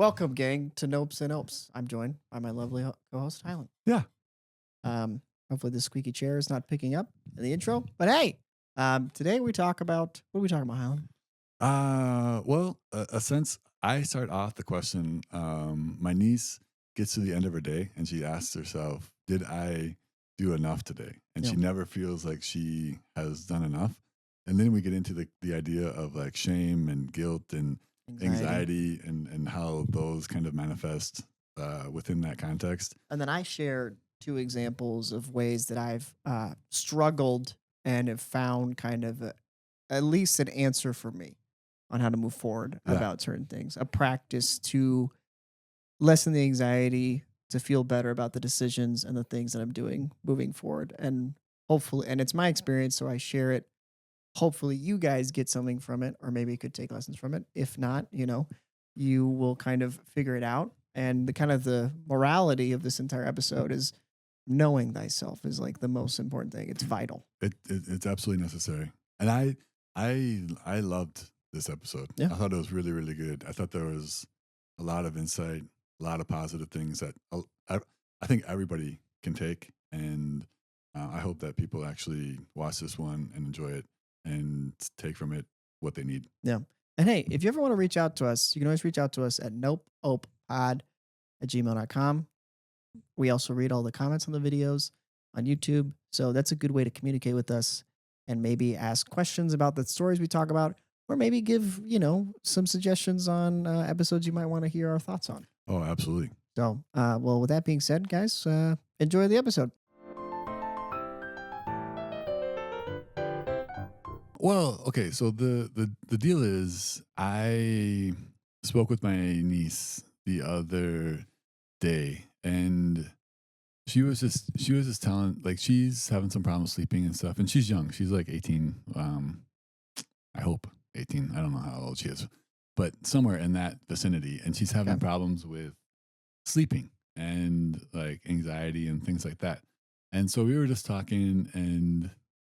Welcome, gang, to Nopes and Opes. I'm joined by my lovely co-host, Hyland. Yeah. Hopefully the squeaky chair is not picking up in the intro. But hey, today we talk about what are we talking about, Hyland? Since I start off the question, my niece gets to the end of her day and she asks herself, "Did I do enough today?" And Yeah. she never feels like she has done enough. And then we get into the idea of like shame and guilt and Anxiety. anxiety and how those kind of manifest within that context. And then I shared two examples of ways that I've struggled and have found kind of at least an answer for me on how to move forward Yeah. about certain things. A practice to lessen the anxiety, to feel better about the decisions and the things that I'm doing moving forward. And hopefully, and it's my experience, so I share it. Hopefully, you guys get something from it, or maybe you could take lessons from it. If not, you will kind of figure it out. And the kind of the morality of this entire episode is knowing thyself is like the most important thing. It's vital. It's absolutely necessary. And I loved this episode. Yeah. I thought it was really, really good. I thought there was a lot of insight, a lot of positive things that I think everybody can take. And I hope that people actually watch this one and enjoy it and take from it what they need. Yeah. And hey, if you ever want to reach out to us, you can always reach out to us at nopeopepod@gmail.com. We also read all the comments on the videos on YouTube. So that's a good way to communicate with us and maybe ask questions about the stories we talk about, or maybe give, some suggestions on episodes you might want to hear our thoughts on. Oh, absolutely. So, with that being said, guys, enjoy the episode. Well, okay. So the deal is, I spoke with my niece the other day, and she was just telling, like, she's having some problems sleeping and stuff, and she's young. She's like 18. I hope 18. I don't know how old she is, but somewhere in that vicinity, and she's having Okay. problems with sleeping and like anxiety and things like that. And so we were just talking, and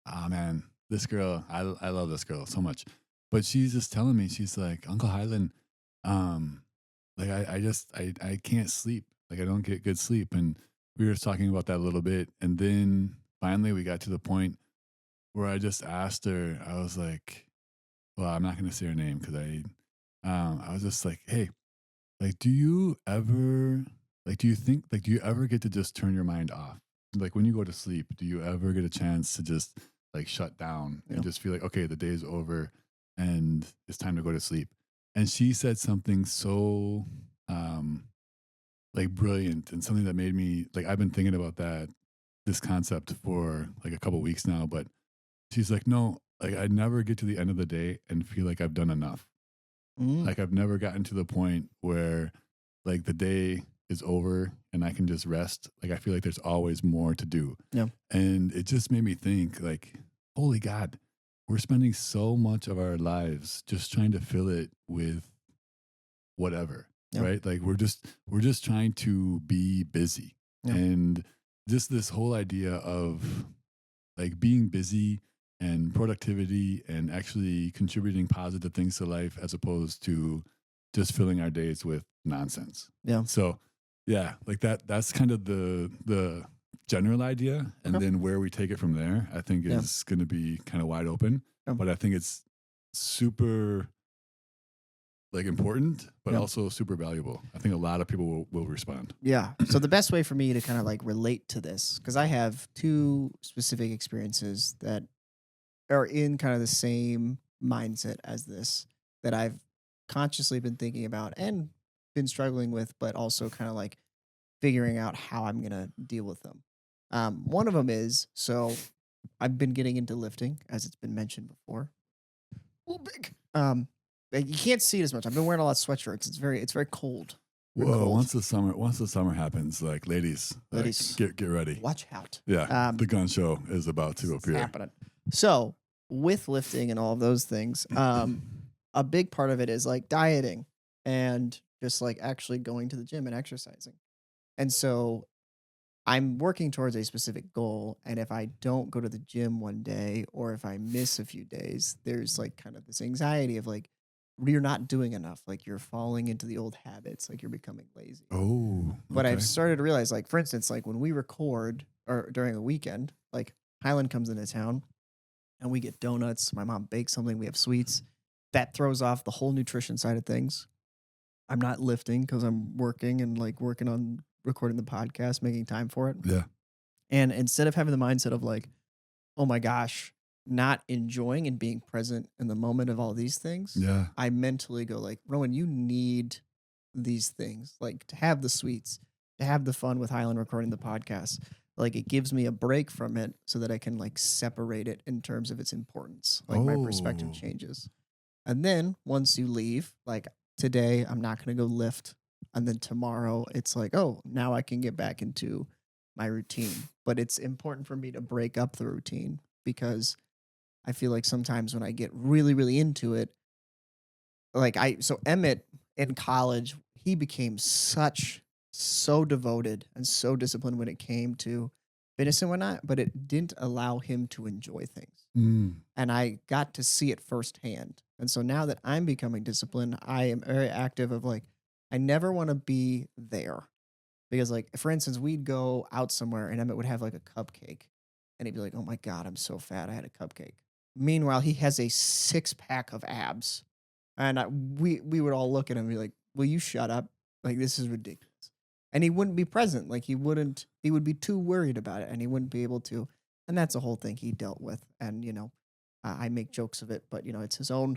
oh man, this girl, I love this girl so much. But she's just telling me, she's like, "Uncle Highland, um, like I can't sleep. Like I don't get good sleep." And we were just talking about that a little bit. And then finally we got to the point where I just asked her, I was like, well, I'm not gonna say her name because I was just like, "Hey, like, do you ever do you think, like, do you ever get to just turn your mind off? Like when you go to sleep, do you ever get a chance to just like shut down Yeah. and just feel like, okay, the day's over and it's time to go to sleep?" And she said something so um like brilliant and something that made me like, I've been thinking about this concept for like a couple weeks now, but she's like, "No, like I never get to the end of the day and feel like I've done enough. Mm, Like I've never gotten to the point where like the day is over and I can just rest. Like I feel like there's always more to do." yeah. And it just made me think like, holy God, we're spending so much of our lives just trying to fill it with whatever, Yeah. right? Like we're just trying to be busy. Yeah. And just this whole idea of like being busy and productivity and actually contributing positive things to life as opposed to just filling our days with nonsense. Yeah. So yeah, like that's kind of the general idea, and Okay. then where we take it from there I think Yeah. is going to be kind of wide open, Yeah. but I think it's super like important but Yeah. also super valuable. I think a lot of people will respond. Yeah. So the best way for me to kind of like relate to this, because I have two specific experiences that are in kind of the same mindset as this that I've consciously been thinking about and been struggling with, but also kind of like figuring out how I'm gonna deal with them. One of them is so I've been getting into lifting, as it's been mentioned before. Oh, big. Like, you can't see it as much. I've been wearing a lot of sweatshirts. It's very cold. Very Whoa, cold. once the summer happens, like ladies, like Ladies, get ready. watch out. Yeah, Um, the gun show is about to it's appear. happening. So with lifting and all of those things, a big part of it is like dieting and just like actually going to the gym and exercising. And so I'm working towards a specific goal. And if I don't go to the gym one day or if I miss a few days, there's like kind of this anxiety of like you're not doing enough. Like you're falling into the old habits, like you're becoming lazy. Oh, But I've okay. started to realize, like, for instance, like when we record or during a weekend, like Highland comes into town and we get donuts. My mom bakes something, we have sweets. That throws off the whole nutrition side of things. I'm not lifting because I'm working and like working on recording the podcast, making time for it. Yeah. And instead of having the mindset of like, oh my gosh, not enjoying and being present in the moment of all these things, Yeah. I mentally go like, Rowan, you need these things, like to have the sweets, to have the fun with Highland recording the podcast. Like it gives me a break from it so that I can like separate it in terms of its importance. Like my perspective Oh. changes. And then once you leave, like today, I'm not going to go lift. And then tomorrow, it's like, oh, now I can get back into my routine. But it's important for me to break up the routine because I feel like sometimes when I get really, really into it, so Emmett in college, he became so devoted and so disciplined when it came to fitness and whatnot, but it didn't allow him to enjoy things. Mm. And I got to see it firsthand. And so now that I'm becoming disciplined, I am very active of like, I never want to be there. Because like, for instance, we'd go out somewhere and Emmett would have like a cupcake and he'd be like, oh my God, I'm so fat. I had a cupcake. Meanwhile, he has a 6 pack of abs. And we would all look at him and be like, will you shut up? Like, this is ridiculous. And he wouldn't be present. Like he would be too worried about it and he wouldn't be able to. And that's a whole thing he dealt with. And, I make jokes of it, but it's his own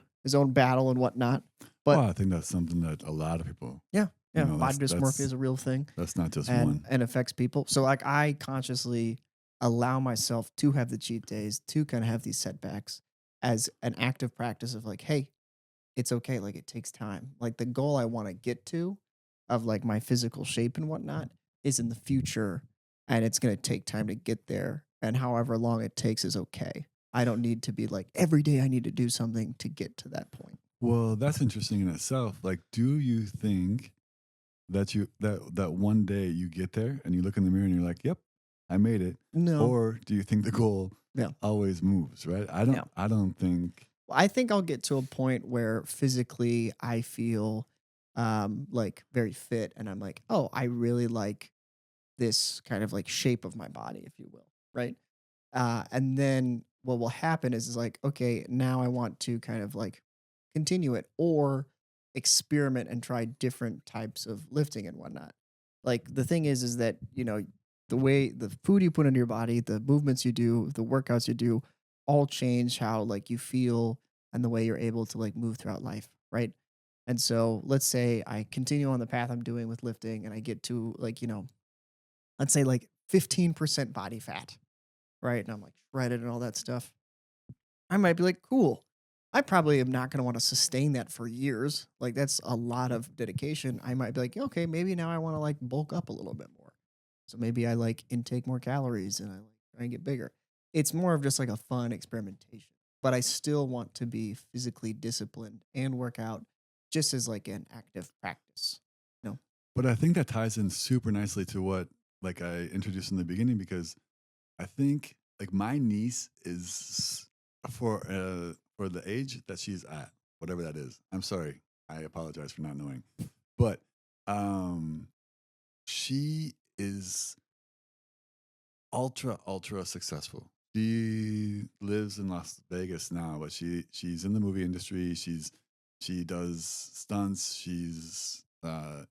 battle and whatnot. Well, But I think that's something that a lot of people, yeah, yeah, that's body dysmorphia is a real thing that's not just and one. and affects people. So like I consciously allow myself to have the cheat days, to kind of have these setbacks as an active practice of like, hey, it's okay. Like it takes time. Like the goal I want to get to of like my physical shape and whatnot is in the future. And it's going to take time to get there. And however long it takes is okay. I don't need to be like every day I need to do something to get to that point. Well, that's interesting in itself. Like, do you think that one day you get there and you look in the mirror and you're like, "Yep, I made it," No. or do you think the goal Yeah. always moves? Right? I don't. Yeah. I don't think. Well, I think I'll get to a point where physically I feel like very fit and I'm like, oh, I really like this kind of like shape of my body, if you will. Right. And then what will happen is like, okay, now I want to kind of like continue it or experiment and try different types of lifting and whatnot. Like the thing is that, the way the food you put into your body, the movements you do, the workouts you do, all change how like you feel and the way you're able to like move throughout life. Right. And so let's say I continue on the path I'm doing with lifting and I get to like, let's say like 15% body fat, right? And I'm like shredded and all that stuff. I might be like, cool. I probably am not going to want to sustain that for years. Like that's a lot of dedication. I might be like, okay, maybe now I want to like bulk up a little bit more. So maybe I like intake more calories and I like try and get bigger. It's more of just like a fun experimentation. But I still want to be physically disciplined and work out just as like an active practice. No. But I think that ties in super nicely to what like I introduced in the beginning because I think like my niece is for the age that she's at, whatever that is. I'm sorry. I apologize for not knowing. But um she is ultra successful. She lives in Las Vegas now, but she's in the movie industry. She does stunts. She's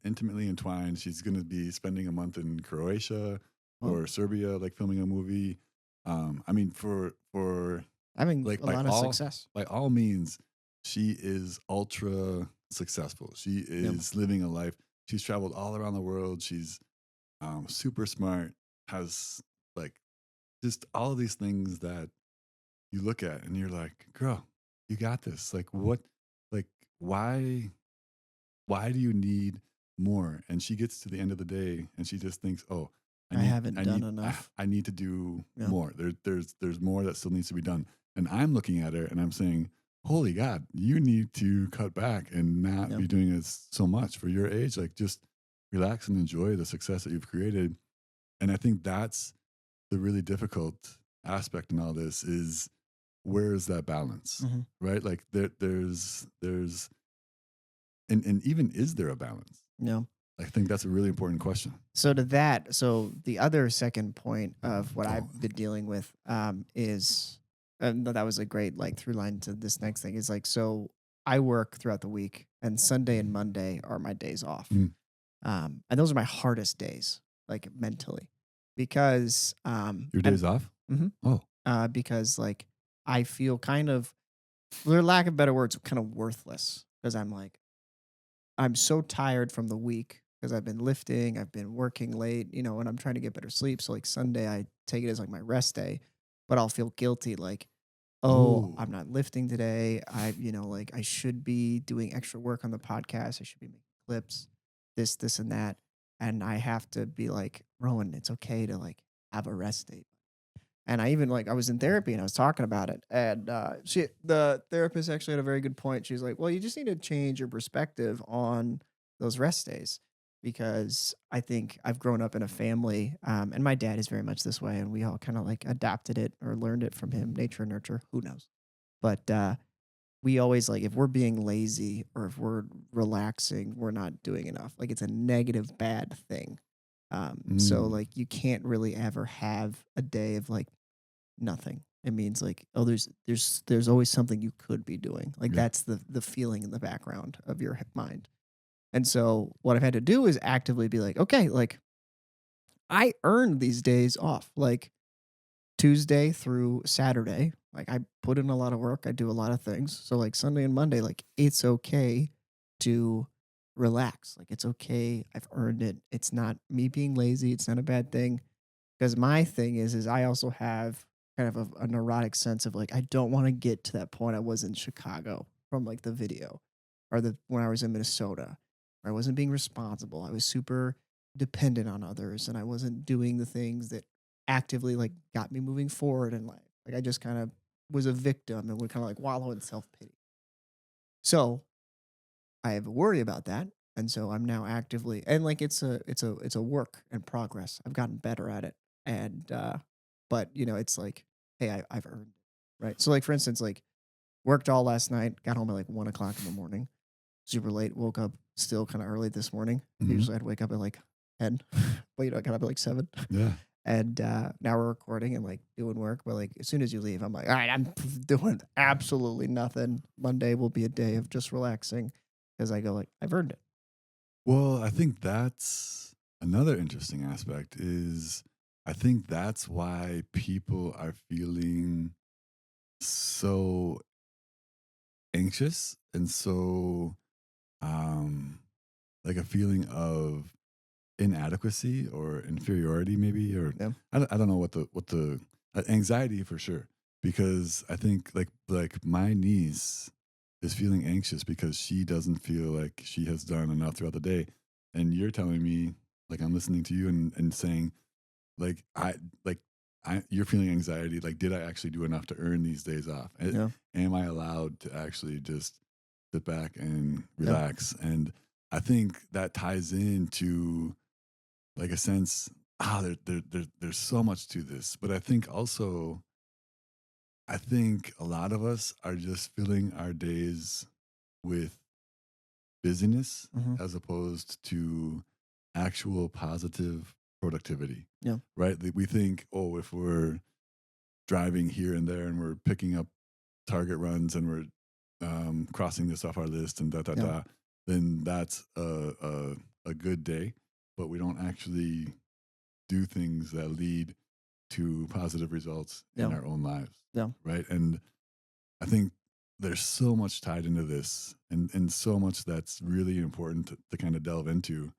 intimately entwined. She's going to be spending a month in Croatia Well, or Serbia, like filming a movie. I mean, for having like a lot of success. by all means, she is ultra successful. She Yep. is living a life. She's traveled all around the world. She's super smart. Has like just all of these things that you look at and you're like, girl, you got this. Like what? Like why? Why do you need more? And she gets to the end of the day and she just thinks, oh, I haven't done enough. I need to do Yeah. more. There's more that still needs to be done. And I'm looking at her and I'm saying, holy God, you need to cut back and not Yep. be doing this so much for your age. Like just relax and enjoy the success that you've created. And I think that's the really difficult aspect in all this is where is that balance, Mhm. right? Like there's and even is there a balance? No. I think that's a really important question. So to that, so the other second point of what Oh, I've been dealing with is, that was a great like through line to this next thing is like, so I work throughout the week and Sunday and Monday are my days off. mm, And those are my hardest days, like mentally, because, your days off? mhm, Oh, because like I feel kind of, for lack of better words, kind of worthless because I'm like, I'm so tired from the week because I've been lifting, I've been working late, and I'm trying to get better sleep. So like Sunday, I take it as like my rest day, but I'll feel guilty like, oh, I'm oh, not lifting today. Like I should be doing extra work on the podcast. I should be making clips, this, and that. And I have to be like, Rowan, it's okay to like have a rest day. And I even like I was in therapy and I was talking about it. And the therapist actually had a very good point. She's like, well, you just need to change your perspective on those rest days. Because I think I've grown up in a family, and my dad is very much this way, and we all kind of like adapted it or learned it from him, nature and nurture, who knows. But we always like if we're being lazy or if we're relaxing, we're not doing enough. Like it's a negative bad thing. So mm, like you can't really ever have a day of like nothing. It means like, oh, there's always something you could be doing. Like yeah. that's the feeling in the background of your mind. And so what I've had to do is actively be like, okay, like I earned these days off. Like Tuesday through Saturday, like I put in a lot of work. I do a lot of things. So like Sunday and Monday, like it's okay to relax. Like it's okay. I've earned it. It's not me being lazy. It's not a bad thing. Because my thing is I also have kind of a neurotic sense of like I don't want to get to that point I was in Chicago from like the video, or the when I was in Minnesota, where I wasn't being responsible. I was super dependent on others, and I wasn't doing the things that actively like got me moving forward in life. Like I just kind of was a victim and would kind of like wallow in self pity. So I have a worry about that. And so I'm now actively, and like it's a work in progress. I've gotten better at it. And but it's like, hey, I've earned it. Right. So like for instance, like worked all last night, got home at like 1 o'clock in the morning, super late, woke up still kind of early this morning. Hmm. Usually I'd wake up at like 10, but I got up at like 7. Yeah. And now we're recording and like doing work. But like as soon as you leave, I'm like, all right, I'm doing absolutely nothing. Monday will be a day of just relaxing because I go like, I've earned it. Well, I think that's another interesting aspect is I think that's why people are feeling so anxious and so um like a feeling of inadequacy or inferiority maybe or Yeah. I don't know what the anxiety for sure because I think like my niece is feeling anxious because she doesn't feel like she has done enough throughout the day and you're telling me like I'm listening to you and saying like like you're feeling anxiety like did I actually do enough to earn these days off. Yeah. Am I allowed to actually just sit back and Yeah. relax and I think that ties into like a sense there's so much to this but I think a lot of us are just filling our days with busyness Hmm. as opposed to actual positive productivity, Yeah. right? We think, oh, if we're driving here and there and we're picking up target runs and we're crossing this off our list and da da Yeah. da, then that's a good day. But we don't actually do things that lead to positive results in Yeah. our own lives, Yeah. right? And I think there's so much tied into this and so much that's really important to kind of delve into.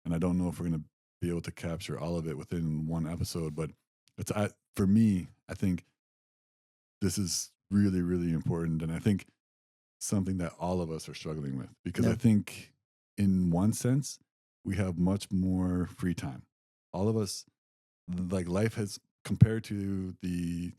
And I don't know if we're going to be able to capture all of it within one episode, but for me, I think this is really, really important. And I think something that all of us are struggling with because I Yeah. think in one sense, we have much more free time. All of us like life has compared to the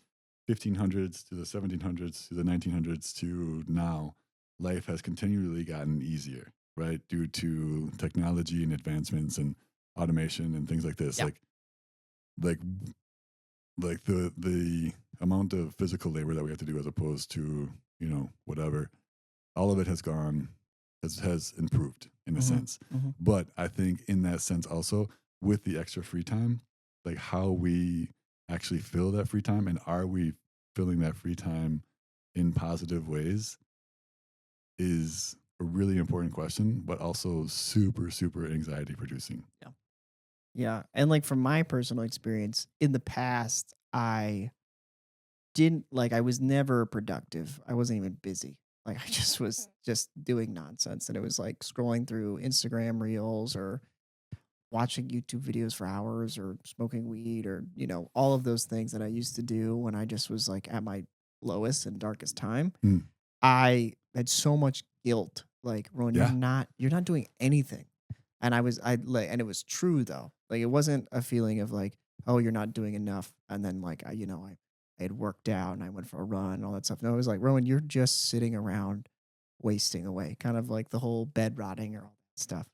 1500s to the 1700s to the 1900s to now life has continually gotten easier right due to technology and advancements and automation and things like this Yeah. like like the amount of physical labor that we have to do as opposed to whatever all of it has gone has improved in a Mm-hmm. sense. Mm-hmm. But I think in that sense also with the extra free time, like how we actually fill that free time, and are we filling that free time in positive ways, is a really important question, but also super, super anxiety producing. Yeah. Yeah. And like from my personal experience in the past, I didn't like I was never productive. I wasn't even busy. Like I just was just doing nonsense. And it was like scrolling through Instagram reels or watching YouTube videos for hours or smoking weed or, all of those things that I used to do when I just was like at my lowest and darkest time. Mm. I had so much guilt. Like, Rowan, Yeah. you're not doing anything. And and it was true though. Like, it wasn't a feeling of like, oh, you're not doing enough. And then like, I had worked out and I went for a run and all that stuff. No, it was like, Rowan, you're just sitting around wasting away, kind of like the whole bed rotting or all that stuff.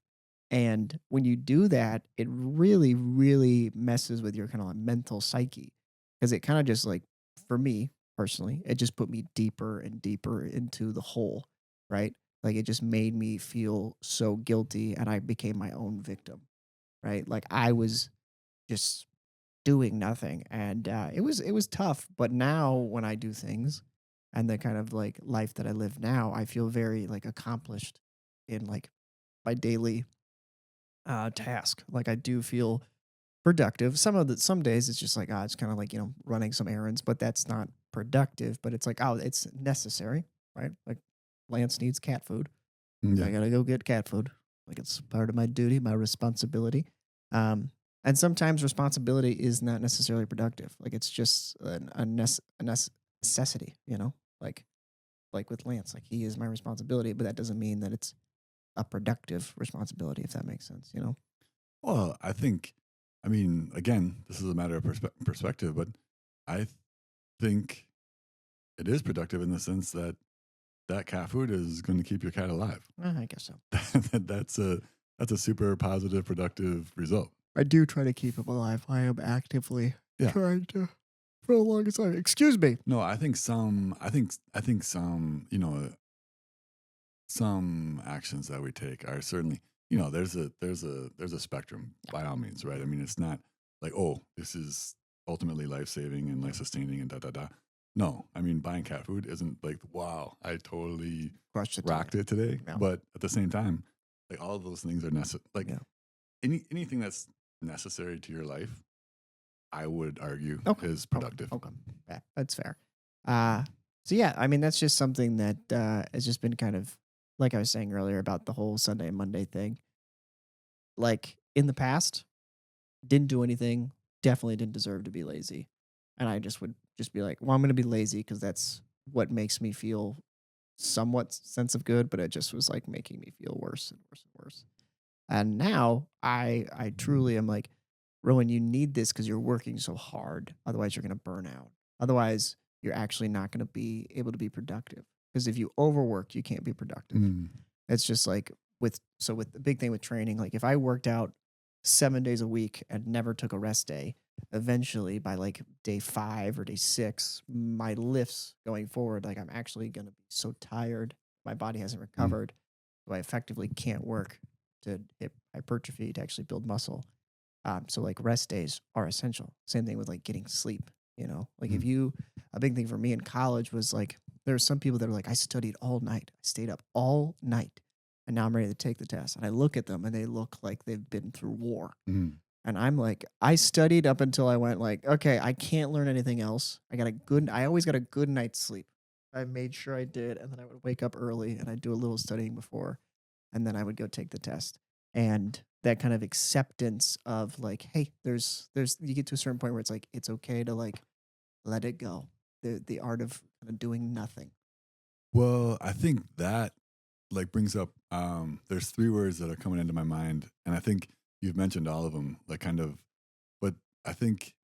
And when you do that, it really, really messes with your kind of like mental psyche because it kind of just like, for me personally, it just put me deeper and deeper into the hole, right? Like it just made me feel so guilty and I became my own victim, right? Like I was just doing nothing and it was tough. But now when I do things and the kind of like life that I live now, I feel very like accomplished in like my daily task. Like I do feel productive. Some days it's just like it's kind of like running some errands, but that's not productive. But it's like it's necessary, right? Like Lance needs cat food. I Yeah. gotta go get cat food. Like it's part of my duty, my responsibility. Um, and sometimes responsibility is not necessarily productive. Like it's just a necessity, like with Lance, like he is my responsibility, but that doesn't mean that it's a productive responsibility, if that makes sense. Well, I mean, again, this is a matter of perspective, but I think it is productive in the sense that that cat food is going to keep your cat alive. I guess so. that's a that's a super positive, productive result. I do try to keep him alive. I am actively Yeah. trying to for the longest time. Excuse me. No, I think some, some actions that we take are certainly, there's a spectrum by all means, right? I mean, it's not like, oh, this is ultimately life saving and life sustaining and da da da. No, I mean, buying cat food isn't like, wow, I totally Crushed it rocked today. it today. Yeah. But at the same time, like all of those things are necessary. Like Yeah. anything that's necessary to your life, I would argue Okay. is productive. Okay. Yeah, that's fair. Uh, so yeah, I mean that's just something that has just been kind of like I was saying earlier about the whole Sunday and Monday thing. Like in the past, didn't do anything. Definitely didn't deserve to be lazy, and I just would just be like, well, I'm going to be lazy because that's what makes me feel somewhat sense of good, but it just was like making me feel worse and worse and worse. And now I truly am like, Rowan, you need this because you're working so hard. Otherwise, you're going to burn out. Otherwise, you're actually not going to be able to be productive. Because if you overwork, you can't be productive. Mm. It's just like with the big thing with training, like if I worked out 7 days a week and never took a rest day, eventually by like day 5 or day 6, my lifts going forward, like I'm actually gonna be so tired, my body hasn't recovered, so I effectively can't work to hit hypertrophy to actually build muscle. So like rest days are essential. Same thing with like getting sleep. Like if Mm. you, a big thing for me in college was like there were some people that were like, I studied all night, I stayed up all night, and now I'm ready to take the test. And I look at them and they look like they've been through war. Mm. And I'm like, I studied up until I went like, okay, I can't learn anything else. I always got a good night's sleep. I made sure I did, and then I would wake up early and I'd do a little studying before, and then I would go take the test. And that kind of acceptance of like, hey, there's you get to a certain point where it's like it's okay to like let it go. The art of kind of doing nothing. Well, I think that like brings up there's three words that are coming into my mind, and I think you've mentioned all of them, like kind of, but I think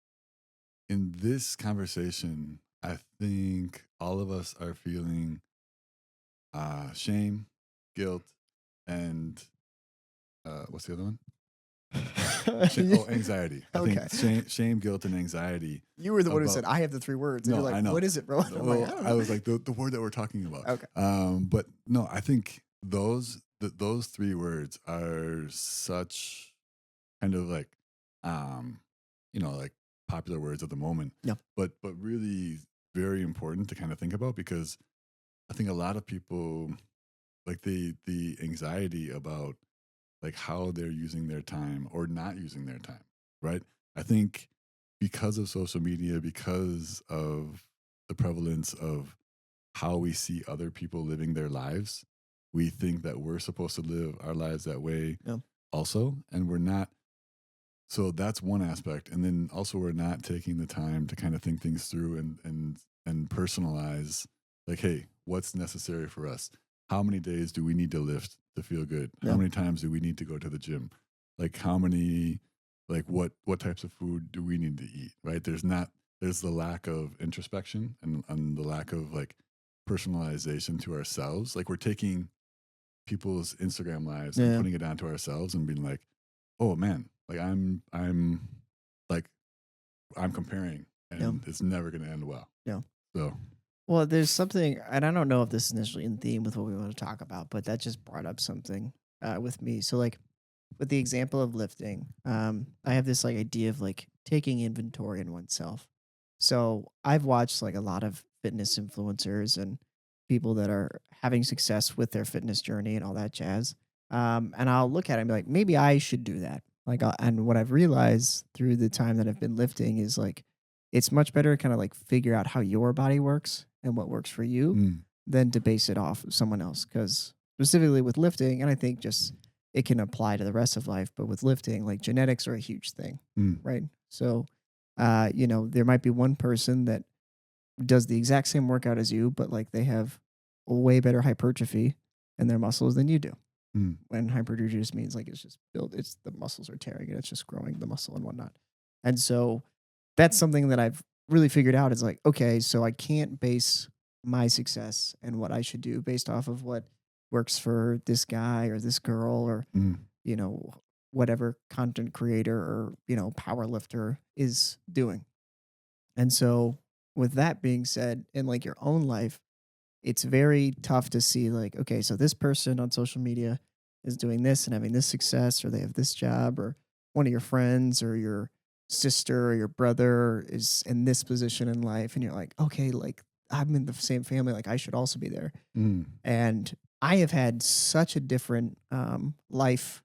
in this conversation, I think all of us are feeling shame, guilt, and what's the other one? Anxiety. I Okay. think shame, guilt, and anxiety. You were the one who About- said I have the three words. And No, you're like, I know. what is it, bro? I'm Well, like, I don't I know. was like the word that we're talking about. Okay. But no, I think those those three words are such kind of like, um, like popular words at the moment, Yeah. but really very important to kind of think about because I think a lot of people like the anxiety about like how they're using their time or not using their time, right? I think because of social media, because of the prevalence of how we see other people living their lives, we think that we're supposed to live our lives that way Yeah. also, and we're not. So that's one aspect, and then also we're not taking the time to kind of think things through and personalize. Like, hey, what's necessary for us? How many days do we need to lift to feel good? How Yeah. many times do we need to go to the gym? Like, how many, like, what types of food do we need to eat? Right? There's the lack of introspection and the lack of like personalization to ourselves. Like, we're taking people's Instagram lives and Yeah. putting it onto ourselves and being like, oh man, like like I'm comparing Yeah. and it's never gonna end well. Yeah. So Well, there's something, and I don't know if this is initially in theme with what we want to talk about, but that just brought up something with me. So, like, with the example of lifting, I have this like idea of like taking inventory in oneself. So, I've watched like a lot of fitness influencers and people that are having success with their fitness journey and all that jazz. And I'll look at it and be like, maybe I should do that. Like, and what I've realized through the time that I've been lifting is like, it's much better to kind of like figure out how your body works and what works for you mm, than to base it off of someone else. Because specifically with lifting, and I think just it can apply to the rest of life, but with lifting, like genetics are a huge thing, mm, right? So, there might be one person that does the exact same workout as you, but like they have a way better hypertrophy in their muscles than you do. mm, When hypertrophy just means like it's just built, it's the muscles are tearing and it's just growing the muscle and whatnot. And so that's something that I've really figured out is like, okay, so I can't base my success and what I should do based off of what works for this guy or this girl or, mm, you know, whatever content creator or, power lifter is doing. And so with that being said, in like your own life, it's very tough to see like, okay, so this person on social media is doing this and having this success, or they have this job, or one of your friends or your sister or your brother is in this position in life, and you're like, okay, like I'm in the same family, like I should also be there. mm, And I have had such a different life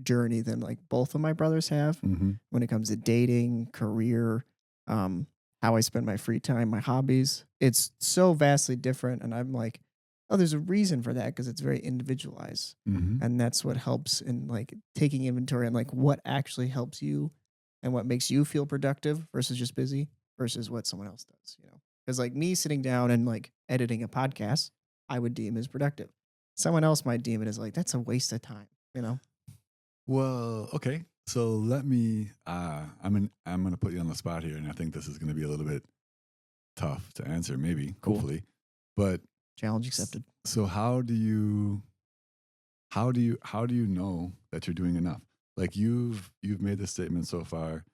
journey than like both of my brothers have mhm, when it comes to dating, career, um, how I spend my free time, my hobbies. It's so vastly different. And I'm like, oh, there's a reason for that because it's very individualized. mhm. And that's what helps in like taking inventory and like what actually helps you and what makes you feel productive versus just busy versus what someone else does, you know? Because like me sitting down and like editing a podcast, I would deem as productive. Someone else might deem it as like, that's a waste of time, you know? Well, okay. So let me I'm gonna put you on the spot here, and I think this is gonna be a little bit tough to answer, maybe, Cool. hopefully. But Challenge s- accepted. so how do you know that you're doing enough? Like you've made the statement so far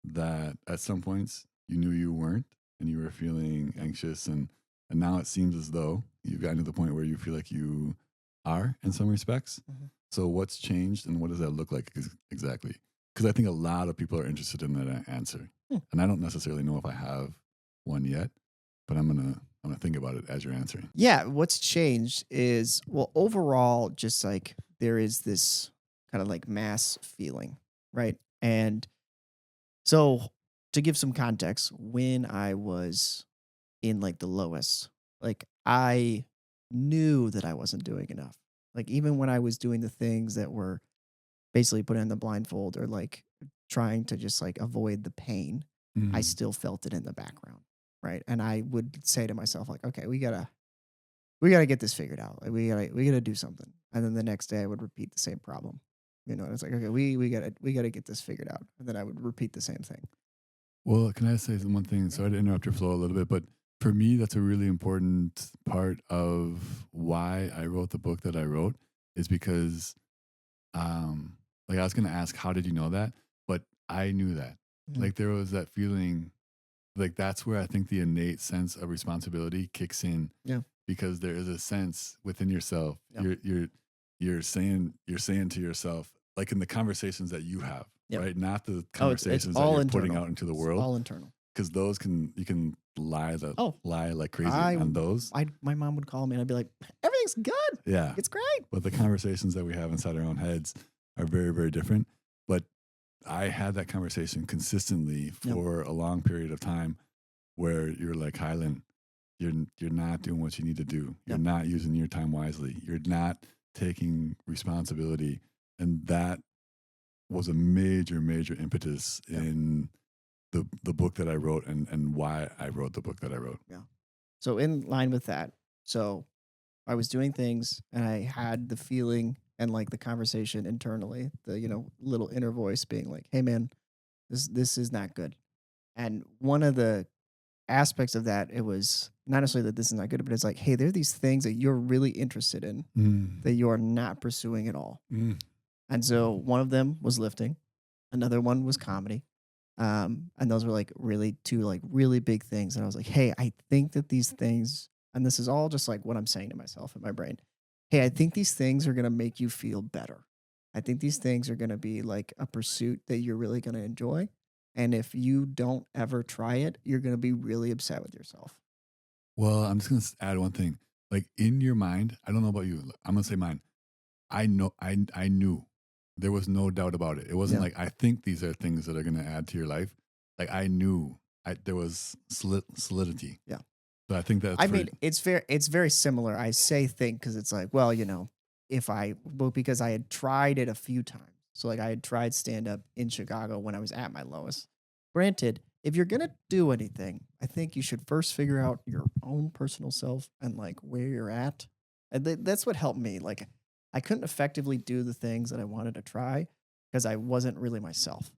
that at some points you knew you weren't and you were feeling Yep. anxious and now it seems as though you've gotten to the point where you feel like you are in some respects. Mhm. So what's changed and what does that look like exactly? Because I think a lot of people are interested in that answer. Hmm. And I don't necessarily know if I have one yet, but I'm gonna think about it as you're answering. Yeah, what's changed is, well, overall, just like there is this kind of like mass feeling, right? And so to give some context, when I was in like the lowest, like I knew that I wasn't doing enough. Like even when I was doing the things that were basically put in the blindfold or like trying to just like avoid the pain, I Mm, still felt it in the background, right? And I would say to myself like, okay, we gotta get this figured out. Like we gotta do something. And then the next day I would repeat the same problem. And it's like, okay, we gotta get this figured out. And then I would repeat the same thing. Well, can I say one thing? Yeah. Sorry to interrupt your flow a little bit, but for me, that's a really important part of why I wrote the book that I wrote is because, like, I was going to ask, how did you know that? But I knew that. Mhm. Like, there was that feeling, like, that's where I think the innate sense of responsibility kicks in Yeah. because there is a sense within yourself. Yeah. you're saying to yourself, like in the conversations that you have, Yep. right? Not the Oh, it's conversations that all you're putting internal. out into the It's world, all internal. because those can you can Oh, lie like crazy I on those. my mom would call me and I'd be like, everything's good. Yeah. It's great. But the conversations that we have inside our own heads are very, very different. But I had that conversation consistently Yep. for a long period of time where you're like, Highland, you're not doing what you need to do. You're Yep. not using your time wisely. You're not taking responsibility. And that was a major, major impetus Yep. in the book that I wrote and why I wrote the book that I wrote. Yeah. So in line with that, so I was doing things and I had the feeling and like the conversation internally, the little inner voice being like, "Hey man, this is not good." And one of the aspects of that, it was not necessarily that this is not good, but it's like, "Hey, there are these things that you're really interested in Mm, that you're not pursuing at all." mm, And so one of them was lifting, another one was comedy. And those were like really two like really big things. And I was like, hey, I think that these things, and this is all just like what I'm saying to myself in my brain. Hey, I think these things are gonna make you feel better. I think these things are gonna be like a pursuit that you're really gonna enjoy. And if you don't ever try it, you're gonna be really upset with yourself. Well, I'm just gonna add one thing. Like in your mind, I don't know about you. I'm gonna say mine. I knew. There was no doubt about it. It wasn't Yeah. like I think these are things that are gonna add to your life. Like I knew. There was solidity. Yeah. So I think that's I for mean, it's very similar. I say think because it's like, well, if I well, because I had tried it a few times. So like I had tried stand up in Chicago when I was at my lowest. Granted, if you're gonna do anything, I think you should first figure out your own personal self and like where you're at. And that's what helped me. Like I couldn't effectively do the things that I wanted to try because I wasn't really myself.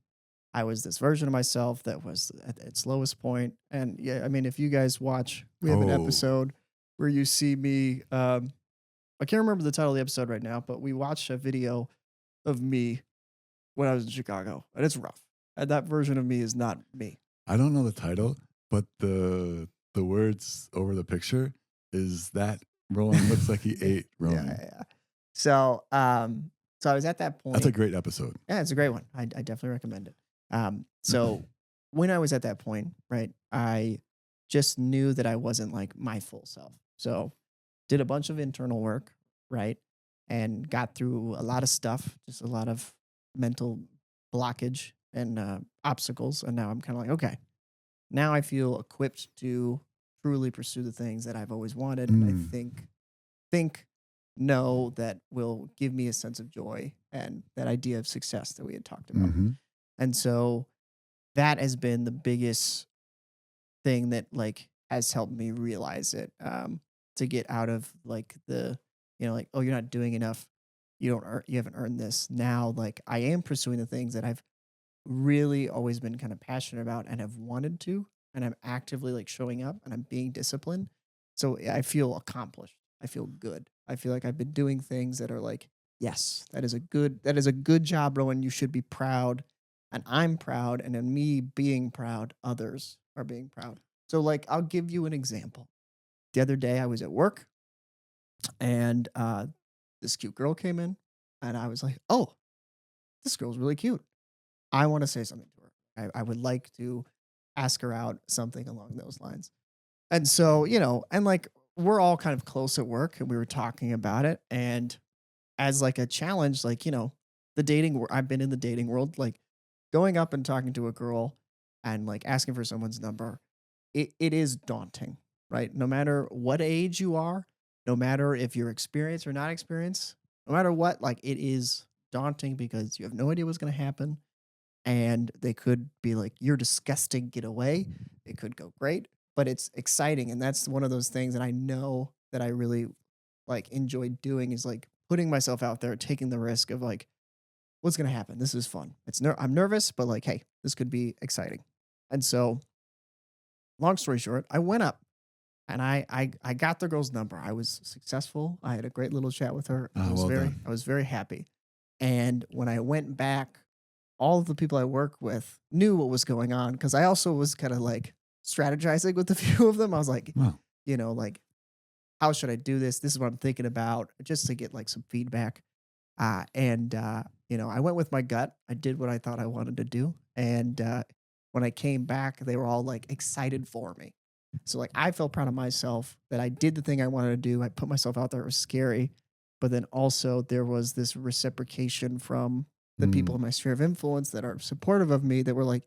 I was this version of myself that was at its lowest point. And yeah, I mean, if you guys watch, we have an oh, episode where you see me. I can't remember the title of the episode right now, but we watched a video of me when I was in Chicago, and it's rough. And that version of me is not me. I don't know the title, but the words over the picture is that Rowan looks like he ate Yeah, Ronan. yeah, yeah. So I was at that That's a point. great episode. Yeah, it's a great one. I definitely recommend it. So when I was at that point, right, I just knew that I wasn't like my full self. So did a bunch of internal work, right, and got through a lot of stuff, just a lot of mental blockage and obstacles. And now I'm kind of like, okay, now I feel equipped to truly pursue the things that I've always wanted, and I Mm, think know that will give me a sense of joy and that idea of success that we had talked about. mhm. And so that has been the biggest thing that like has helped me realize it, to get out of like the like, oh, you're not doing enough, you haven't earned this. Now like I am pursuing the things that I've really always been kind of passionate about and have wanted to, and I'm actively like showing up and I'm being disciplined. So I feel accomplished. I feel good. I feel like I've been doing things that are like, yes, that is a good job, Rowan. You should be proud. And I'm proud. And in me being proud, others are being proud. So like I'll give you an example. The other day I was at work and this cute girl came in and I was like, oh, this girl's really cute. I want to say something to her. I would like to ask her out, something along those lines. And so, and like we're all kind of close at work and we were talking about it. And as like a challenge, like, I've been in the dating world, like going up and talking to a girl and like asking for someone's number, it is daunting, right? No matter what age you are, no matter if you're experienced or not experienced, no matter what, like it is daunting because you have no idea what's going to happen, and they could be like, "You're disgusting, get away." It could go great, but it's exciting, and that's one of those things that I know that I really, like, enjoy doing is, like, putting myself out there, taking the risk of, like, "What's gonna happen? This is fun." I'm nervous, but, like, "Hey, this could be exciting." And so, long story short, I went up and I got the girl's number. I was successful. I had a great little chat with her. I Ah, was well very done. I was very happy. And when I went back, all of the people I work with knew what was going on because I also was kind of like strategizing with a few of them. I was like, Wow. like, how should I do this? This is what I'm thinking about, just to get like some feedback. I went with my gut. I did what I thought I wanted to do. And when I came back, they were all like excited for me. So like I felt proud of myself that I did the thing I wanted to do. I put myself out there. It was scary, but then also there was this reciprocation from the people Mm, in my sphere of influence that are supportive of me that were like,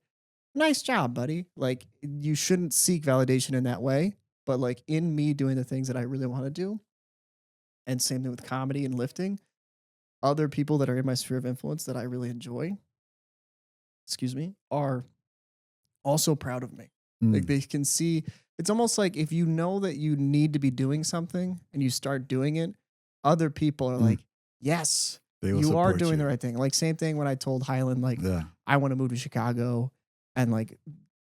"Nice job, buddy." Like you shouldn't seek validation in that way, but like in me doing the things that I really want to do, and same thing with comedy and lifting, other people that are in my sphere of influence that I really enjoy, excuse me, are also proud of me. Like mm, they can see it's almost like if you know that you need to be doing something and you start doing it, other people are mm. like, "Yes, They will you are support doing the you. right thing." Like same thing when I told Highland like Yeah. I want to move to Chicago and like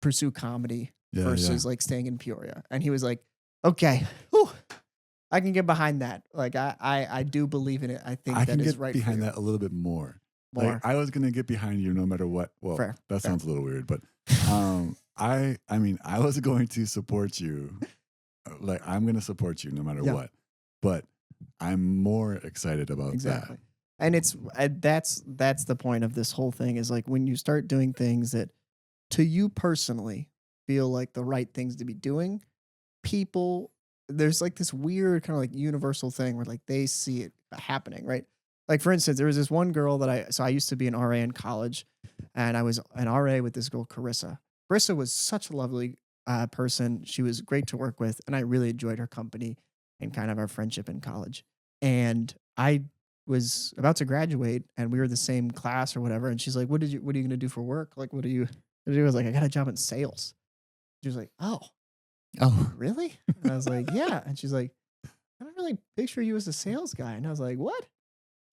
pursue comedy Yeah. Yeah. versus like staying in Peoria. And he was like, "Okay, whew, I can get behind that. Like I do believe in it. I think I that can is get right for behind you." that a little bit more. Like More I was gonna get behind you no matter what. Well, fair, that fair. sounds a little weird, but I mean I was going to support you. Like I'm gonna support you no matter Yeah. what. But I'm more excited about that. Exactly. And that's the point of this whole thing is like when you start doing things that to you personally feel like the right things to be doing, people there's like this weird kind of like universal thing where like they see it happening, right? Like for instance, there was this one girl that I used to be an RA in college and I was an RA with this girl Carissa. Carissa was such a lovely person. She was great to work with and I really enjoyed her company and kind of our friendship in college. And I was about to graduate and we were the same class or whatever and she's like, what are you going to do for work? Like what are you gonna do?" I was like, "I got a job in sales." She was like, "Oh, Oh. really?" And I was like, "Yeah." And she's like, "I don't really picture you as a sales guy." And I was like, "What?"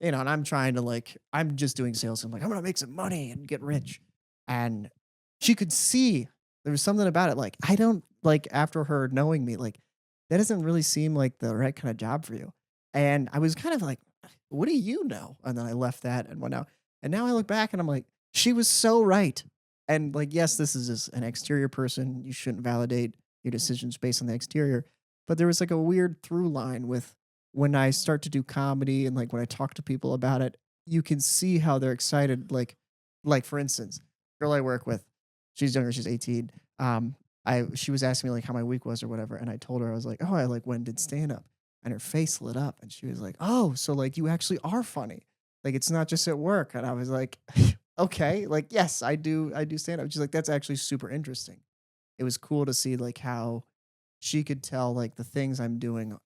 And I'm trying to like, I'm just doing sales. I'm like, I'm gonna make some money and get rich. And she could see there was something about it. Like, I don't like after her knowing me, like, that doesn't really seem like the right kind of job for you. And I was kind of like, what do you know? And then I left that and went out. And now I look back and I'm like, she was so right. And like, yes, this is just an exterior person. You shouldn't validate your decisions based on the exterior. But there was like a weird through line with when I start to do comedy and like when I talk to people about it, you can see how they're excited. Like for instance, girl I work with, she's younger, she's 18. She was asking me like how my week was or whatever, and I told her I was like, oh, I like when did stand up, and her face lit up, and she was like, oh, so like you actually are funny, like it's not just at work, and I was like, okay, like yes, I do stand up. She's like, that's actually super interesting. It was cool to see like how she could tell like the things I'm doing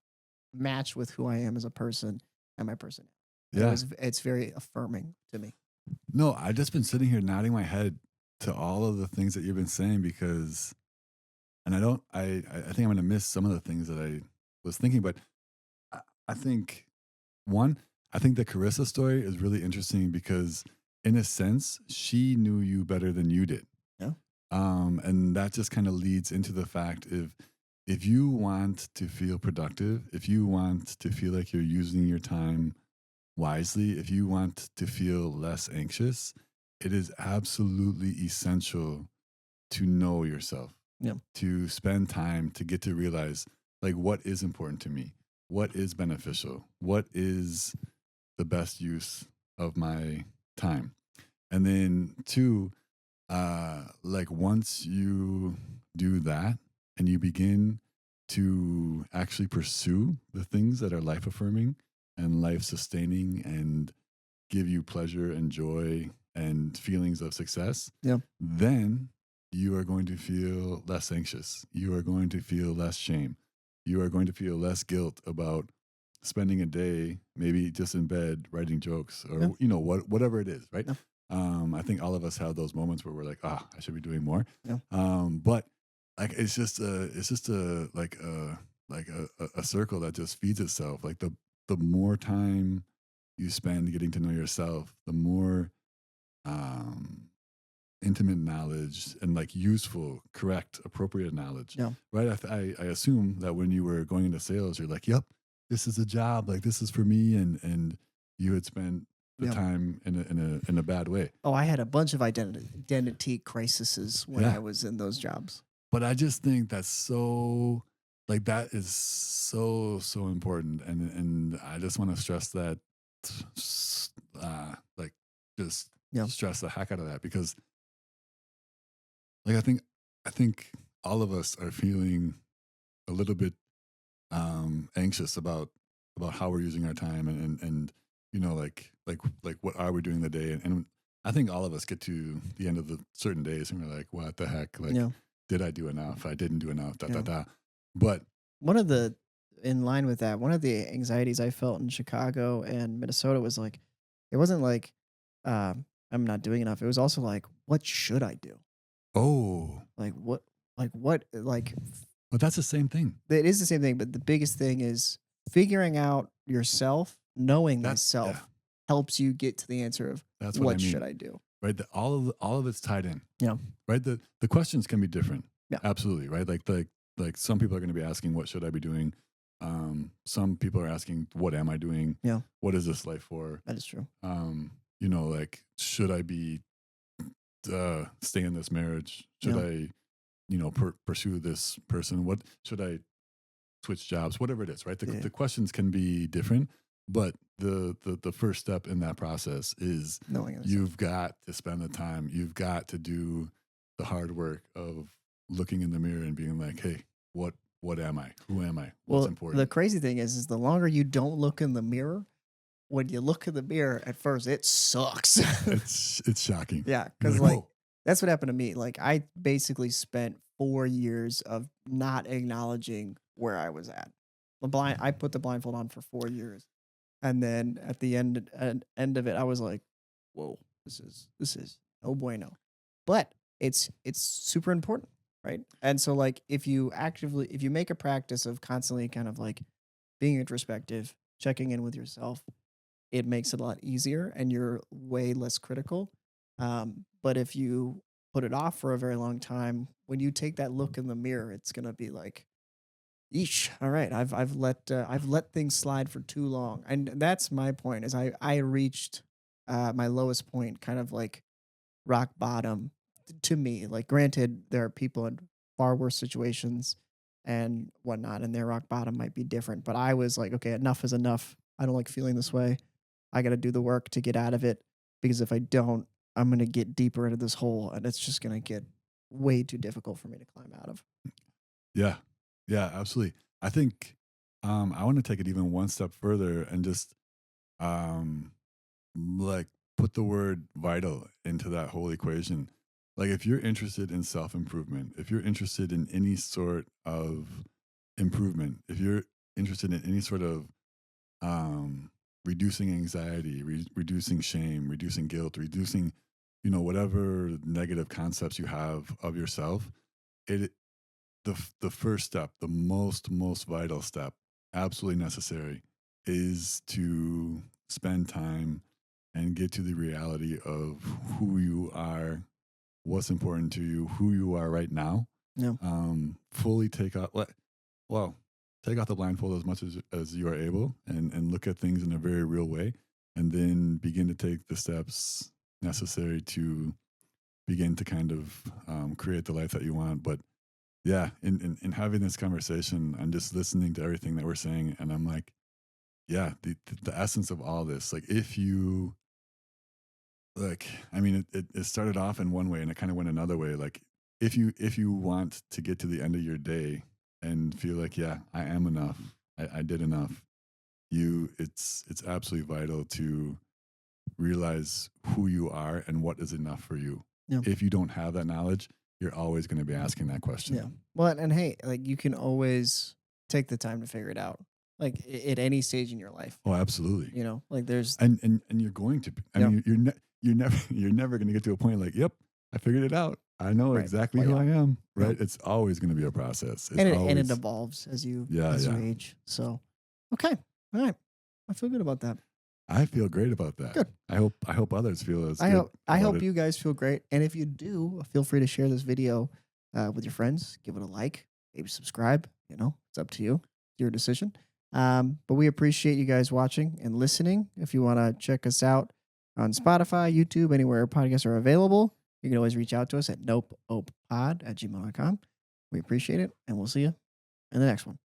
match with who I am as a person and my personality. And Yeah. it's very affirming to me. No, I've just been sitting here nodding my head to all of the things that you've been saying because and I don't I think I'm gonna miss some of the things that I was thinking, but I, I think one, I think the Carissa story is really interesting because in a sense, she knew you better than you did. Yeah. And that just kind of leads into the fact if you want to feel productive, if you want to feel like you're using your time wisely, if you want to feel less anxious, it is absolutely essential to know yourself, Yeah. to spend time to get to realize like what is important to me, what is beneficial, what is the best use of my time. And then two, like once you do that and you begin to actually pursue the things that are life affirming and life sustaining and give you pleasure and joy and feelings of success, Yeah. then you are going to feel less anxious. You are going to feel less shame. You are going to feel less guilt about spending a day maybe just in bed writing jokes Yeah. or whatever it is, right? Yeah. I think all of us have those moments where we're like, ah, I should be doing more. Yeah. But like it's just a circle that just feeds itself. Like the more time you spend getting to know yourself, the more um, intimate knowledge and like useful, correct, appropriate knowledge, Yeah. right? I assume that when you were going into sales, you're like, yep, this is a job, like this is for me, and you had spent the Yeah. time in a bad way. Oh, I had a bunch of identity crises when Yeah, I was in those jobs. but I just think that's so like that is so important, and I just want to stress that like just Yeah. stress the heck out of that because like I think all of us are feeling a little bit anxious about how we're using our time and like what are we doing the day and I think all of us get to the end of the certain days and we're like what the heck like Yeah. did I do enough I didn't do enough da da Yeah. da but One of the in line with that, one of the anxieties I felt in Chicago and Minnesota was like, it wasn't like, I'm not doing enough. It was also like, what should I do? oh Like what but that's the same thing it is the same thing, but the biggest thing is figuring out yourself, knowing yeah thyself helps you get to the answer of that's what I what should mean I do? right all of it's tied in Yeah. right the questions can be different Yeah. absolutely right like some people are going to be asking what should I be doing some people are asking what am I doing Yeah. what is this life for That is true. like should I be stay in this marriage should Yeah. I pursue this person what should I switch jobs whatever it is right Yeah. the questions can be different but the first step in that process is Knowing thyself. you've got to spend the time you've got to do the hard work of looking in the mirror and being like hey what am I who am I what's Well, the important crazy thing is the longer you don't look in the mirror, when you look in the mirror at first, it sucks. it's shocking Yeah, you're because like like whoa that's what happened to me. Like I basically spent 4 years of not acknowledging where I was at. I put the blindfold on for 4 years, and then at the end of it, I was like, "Whoa, this is no bueno." But it's super important, right? And so like if you make a practice of constantly kind of like being introspective, checking in with yourself, it makes it a lot easier and you're way less critical. But if you put it off for a very long time, when you take that look in the mirror, it's gonna be like, "Eesh, all right, I've let things slide for too long." And that's my point. Is I reached my lowest point, kind of like rock bottom to me. Like, granted, there are people in far worse situations and whatnot, and their rock bottom might be different. But I was like, okay, enough is enough. I don't like feeling this way. I got to do the work to get out of it because if I don't, I'm going to get deeper into this hole and it's just going to get way too difficult for me to climb out of. yeah yeah absolutely I think I want to take it even one step further and just um like put the word vital into that whole equation. Like if you're interested in self improvement, if you're interested in any sort of improvement, if you're interested in any sort of reducing anxiety, reducing shame, reducing guilt, reducing, whatever negative concepts you have of yourself, it the first step, the most vital step, absolutely necessary, is to spend time and get to the reality of who you are, what's important to you, who you are right now. Yeah. Fully take out well, take off the blindfold as much as you are able and look at things in a very real way and then begin to take the steps necessary to begin to kind of create the life that you want. But yeah, in having this conversation, I'm just listening to everything that we're saying, and I'm like, yeah, the essence of all this, like if you like, I mean, it started off in one way and it kind of went another way. Like if you want to get to the end of your day and feel like, yeah, I am enough, I did enough, it's absolutely vital to realize who you are and what is enough for you. Yeah. If you don't have that knowledge, you're always going to be asking that question. Yeah. Well, and hey, like you can always take the time to figure it out. Like at any stage in your life, Oh, absolutely. like there's And you're going to. I yeah, mean, you're never you're never going to get to a point like, yep, I figured it out. I know right. exactly Well, who yeah. I am. Yeah. Right? It's always going to be a process. It's And it always evolves as you yeah, as you yeah. age. So okay. All right. I feel good about that. I feel great about that. Good. I hope others feel as good I about hope it. you guys feel great. And if you do, feel free to share this video with your friends. Give it a like, maybe subscribe. It's up to you. It's your decision. But we appreciate you guys watching and listening. If you want to check us out on Spotify, YouTube, anywhere podcasts are available, you can always reach out to us at NopeOpePod@gmail.com. We appreciate it, and we'll see you in the next one.